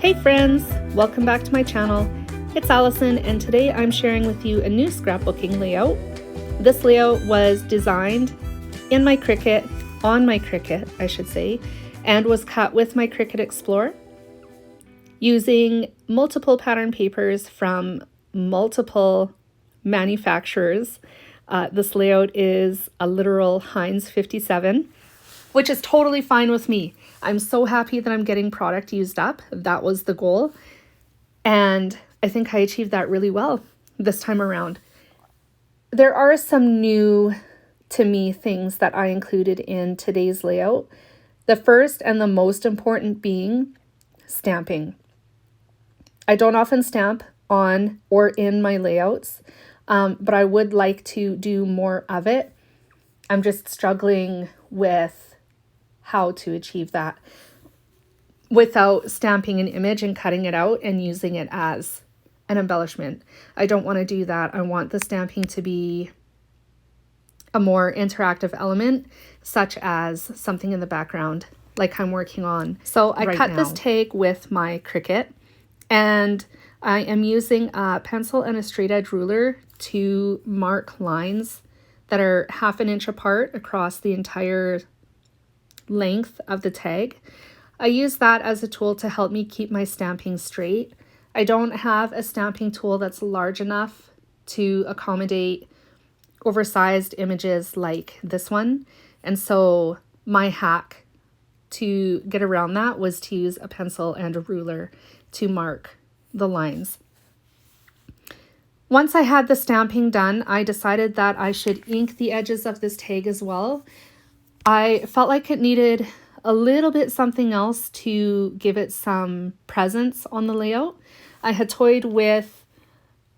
Hey friends, welcome back to my channel. It's Allison and today I'm sharing with you a new scrapbooking layout. This layout was designed in my Cricut, on my Cricut I should say, and was cut with my Cricut Explorer using multiple pattern papers from multiple manufacturers. This layout is a literal Heinz 57, which is totally fine with me. I'm so happy that I'm getting product used up. That was the goal. And I think I achieved that really well this time around. There are some new to me things that I included in today's layout. The first and the most important being stamping. I don't often stamp on or in my layouts, but I would like to do more of it. I'm just struggling with how to achieve that without stamping an image and cutting it out and using it as an embellishment. I don't want to do that. I want the stamping to be a more interactive element, such as something in the background like I'm working on. So I cut this tag with my Cricut, and I am using a pencil and a straight edge ruler to mark lines that are 1/2 inch apart across the entire length of the tag. I use that as a tool to help me keep my stamping straight. I don't have a stamping tool that's large enough to accommodate oversized images like this one, and so my hack to get around that was to use a pencil and a ruler to mark the lines. Once I had the stamping done, I decided that I should ink the edges of this tag as well. I felt like it needed a little bit something else to give it some presence on the layout. I had toyed with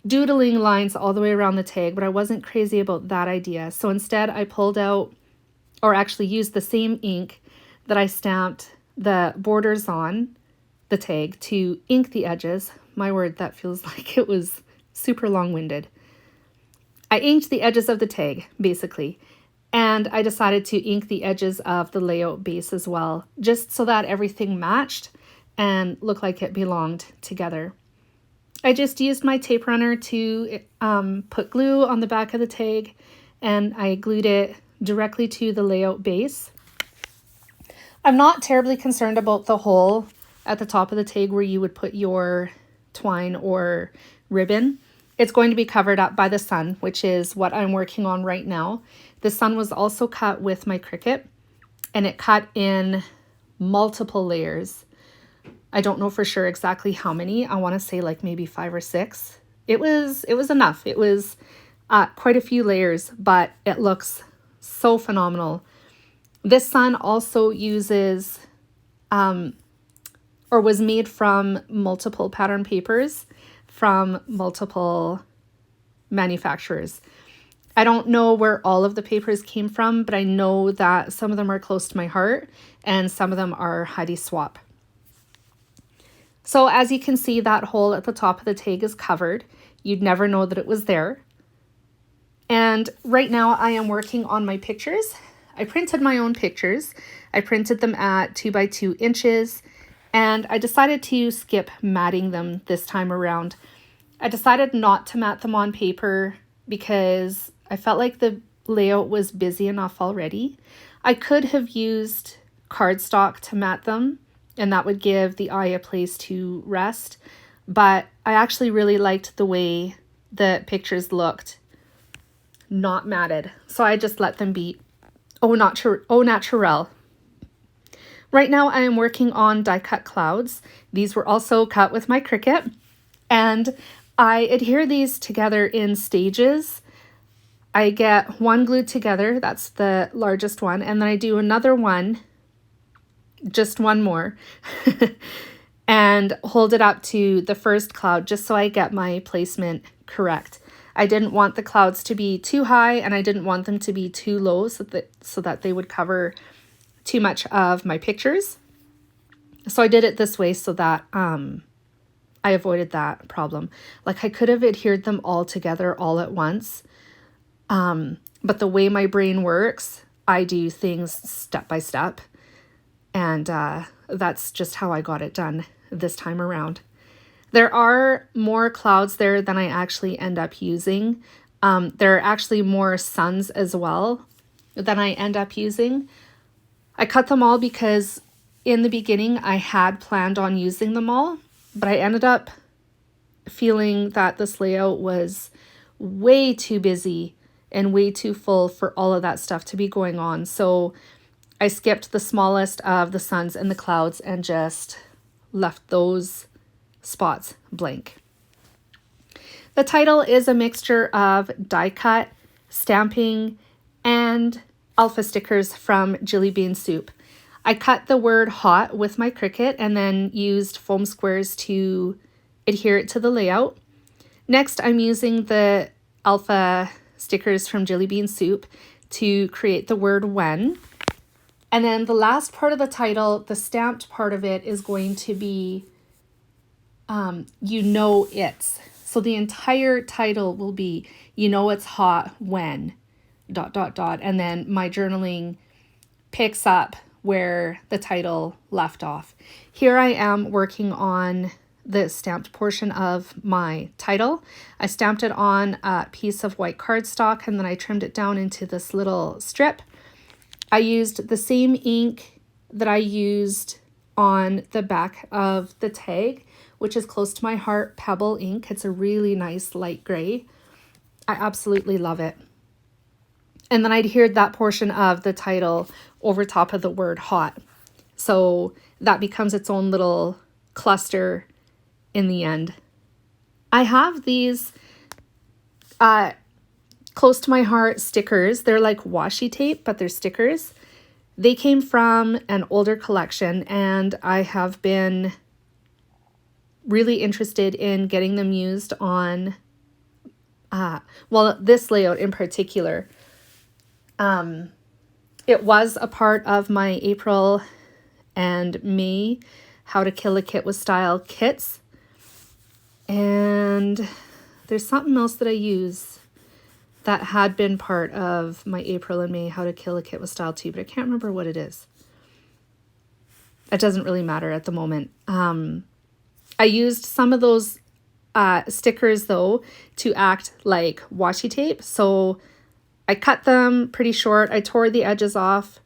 doodling lines all the way around the tag, but I wasn't crazy about that idea. So instead I pulled out, or actually used the same ink that I stamped the borders on the tag to ink the edges. My word, that feels like it was super long-winded. I inked the edges of the tag, basically. And I decided to ink the edges of the layout base as well, just so that everything matched and looked like it belonged together. I just used my tape runner to put glue on the back of the tag, and I glued it directly to the layout base. I'm not terribly concerned about the hole at the top of the tag where you would put your twine or ribbon. It's going to be covered up by the sun, which is what I'm working on right now. The sun was also cut with my Cricut, and it cut in multiple layers. I don't know for sure exactly how many. I want to say like maybe 5 or 6. It was enough. It was quite a few layers, but it looks so phenomenal. This sun also uses or was made from multiple pattern papers from multiple manufacturers. I don't know where all of the papers came from, but I know that some of them are close to my heart and some of them are Heidi Swap. So as you can see, that hole at the top of the tag is covered. You'd never know that it was there. And right now I am working on my pictures. I printed my own pictures. I printed them at 2 by 2 inches, and I decided to skip matting them this time around. I decided not to mat them on paper because I felt like the layout was busy enough already. I could have used cardstock to mat them, and that would give the eye a place to rest, but I actually really liked the way the pictures looked not matted, so I just let them be au naturel. Right now I am working on die cut clouds. These were also cut with my Cricut, and I adhere these together in stages. I get one glued together, that's the largest one, and then I do another one, just one more, and hold it up to the first cloud just so I get my placement correct. I didn't want the clouds to be too high, and I didn't want them to be too low so that they would cover too much of my pictures. So I did it this way so that I avoided that problem. Like I could have adhered them all together all at once, but the way my brain works, I do things step by step, and that's just how I got it done this time around. There are more clouds there than I actually end up using. There are actually more suns as well than I end up using. I cut them all because in the beginning I had planned on using them all, but I ended up feeling that this layout was way too busy and way too full for all of that stuff to be going on. So I skipped the smallest of the suns and the clouds and just left those spots blank. The title is a mixture of die cut, stamping, and alpha stickers from Jelly Bean Soup. I cut the word hot with my Cricut and then used foam squares to adhere it to the layout. Next, I'm using the alpha stickers from Jelly Bean Soup to create the word when. And then the last part of the title, the stamped part of it, is going to be you know it's. So the entire title will be you know it's hot when ... And then my journaling picks up where the title left off. Here I am working on the stamped portion of my title. I stamped it on a piece of white cardstock and then I trimmed it down into this little strip. I used the same ink that I used on the back of the tag, which is Close to My Heart Pebble ink. It's a really nice light gray. I absolutely love it. And then I adhered that portion of the title over top of the word hot. So that becomes its own little cluster in the end. I have these Close to My Heart stickers. They're like washi tape, but they're stickers. They came from an older collection and I have been really interested in getting them used on, this layout in particular. It was a part of my April and May How to Kill a Kit with Style kits. And there's something else that I use that had been part of my April and May How to Kill a Kit with Style too, but I can't remember what it is. It doesn't really matter at the moment. I used some of those stickers though to act like washi tape. So I cut them pretty short. I tore the edges off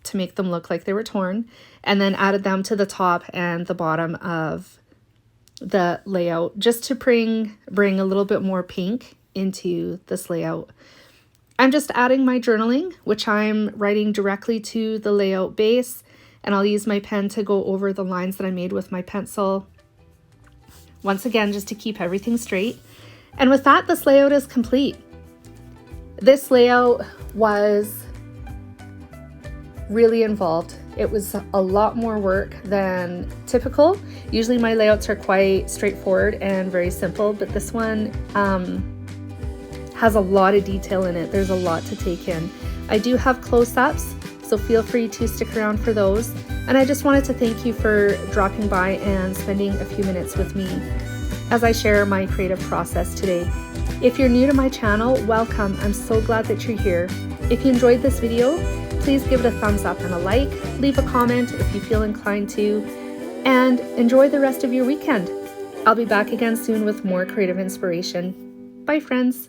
to make them look like they were torn and then added them to the top and the bottom of the layout just to bring a little bit more pink into this layout. I'm just adding my journaling, which I'm writing directly to the layout base, and I'll use my pen to go over the lines that I made with my pencil. Once again, just to keep everything straight. And with that, this layout is complete. This layout was really involved. It was a lot more work than typical. Usually my layouts are quite straightforward and very simple, but this one has a lot of detail in it. There's a lot to take in. I do have close-ups, so feel free to stick around for those. And I just wanted to thank you for dropping by and spending a few minutes with me as I share my creative process today. If you're new to my channel, welcome. I'm so glad that you're here. If you enjoyed this video, please give it a thumbs up and a like. Leave a comment if you feel inclined to, and enjoy the rest of your weekend. I'll be back again soon with more creative inspiration. Bye, friends.